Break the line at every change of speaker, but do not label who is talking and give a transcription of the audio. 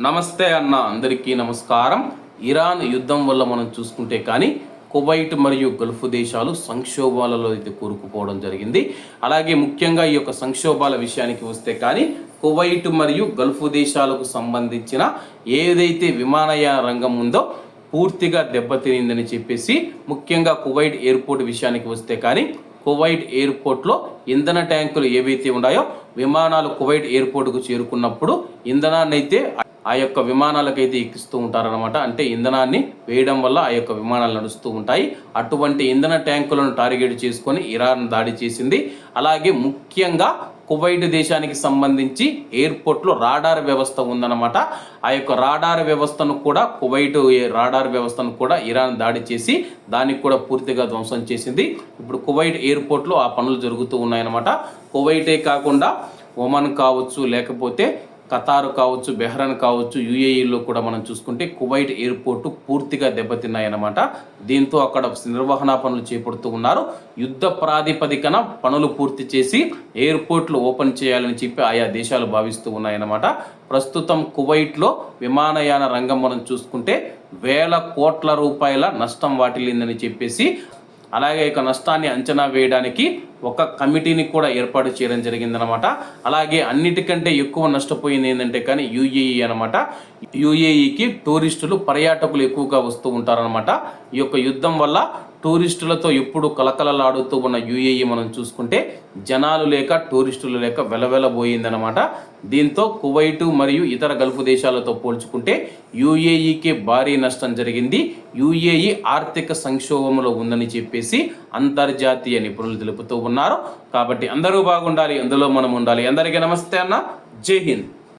నమస్తే అన్న, అందరికీ నమస్కారం. ఇరాన్ యుద్ధం వల్ల మనం చూసుకుంటే కానీ కువైట్ మరియు గల్ఫ్ దేశాలు సంక్షోభాలలో అయితే కూరుకుపోవడం జరిగింది. అలాగే ముఖ్యంగా ఈ యొక్క సంక్షోభాల విషయానికి వస్తే కానీ కువైట్ మరియు గల్ఫ్ దేశాలకు సంబంధించిన ఏదైతే విమానయాన రంగం ఉందో పూర్తిగా దెబ్బతినిందని చెప్పేసి, ముఖ్యంగా కువైట్ ఎయిర్పోర్ట్ విషయానికి వస్తే కానీ కువైట్ ఎయిర్పోర్ట్లో ఇంధన ట్యాంకులు ఏవైతే ఉన్నాయో విమానాలు కువైట్ ఎయిర్పోర్ట్కు చేరుకున్నప్పుడు ఇంధనాన్ని అయితే ఆ యొక్క విమానాలకైతే ఎక్కిస్తూ ఉంటారనమాట. అంటే ఇంధనాన్ని వేయడం వల్ల ఆ యొక్క విమానాలు నడుస్తూ ఉంటాయి. అటువంటి ఇంధన ట్యాంకులను టార్గెట్ చేసుకొని ఇరాన్ దాడి చేసింది. అలాగే ముఖ్యంగా కువైట్ దేశానికి సంబంధించి ఎయిర్పోర్ట్లో రాడార్ వ్యవస్థ ఉందన్నమాట. ఆ యొక్క రాడార్ వ్యవస్థను కూడా కువైట్ రాడార్ వ్యవస్థను కూడా ఇరాన్ దాడి చేసి దానికి కూడా పూర్తిగా ధ్వంసం చేసింది. ఇప్పుడు కువైట్ ఎయిర్పోర్ట్లో ఆ పనులు జరుగుతూ ఉన్నాయన్నమాట. కువైటే కాకుండా ఒమన్ కావచ్చు, లేకపోతే ఖతార్ కావచ్చు, బెహ్రన్ కావచ్చు, యుఏఈలో కూడా మనం చూసుకుంటే కువైట్ ఎయిర్పోర్టు పూర్తిగా దెబ్బతిన్నాయన్నమాట. దీంతో అక్కడ నిర్వహణ పనులు చేపడుతూ ఉన్నారు. యుద్ధ ప్రాతిపదికన పనులు పూర్తి చేసి ఎయిర్పోర్ట్లు ఓపెన్ చేయాలని చెప్పి ఆయా దేశాలు భావిస్తూ ఉన్నాయన్నమాట. ప్రస్తుతం కువైట్లో విమానయాన రంగం మనం చూసుకుంటే వేల కోట్ల రూపాయల నష్టం వాటిల్లిందని చెప్పేసి, అలాగే ఇక నష్టాన్ని అంచనా వేయడానికి ఒక కమిటీని కూడా ఏర్పాటు చేయడం జరిగిందనమాట. అలాగే అన్నిటికంటే ఎక్కువ నష్టపోయింది ఏంటంటే కానీ యుఏఈ అనమాట. యుఏఈకి టూరిస్టులు, పర్యాటకులు ఎక్కువగా వస్తూ ఉంటారనమాట. ఈ యొక్క యుద్ధం వల్ల టూరిస్టులతో ఎప్పుడు కలకలలాడుతూ ఉన్న యుఏఈ మనం చూసుకుంటే జనాలు లేక, టూరిస్టులు లేక వెలవెలబోయిందనమాట. దీంతో కువైటు మరియు ఇతర గల్ఫ్ దేశాలతో పోల్చుకుంటే యుఏఈకి భారీ నష్టం జరిగింది. యుఏఈ ఆర్థిక సంక్షోభంలో ఉందని చెప్పేసి అంతర్జాతీయ నిపుణులు తెలుపుతూ ఉన్నారు. కాబట్టి అందరూ బాగుండాలి, అందులో మనం ఉండాలి. అందరికీ నమస్తే అన్న, జై హింద్.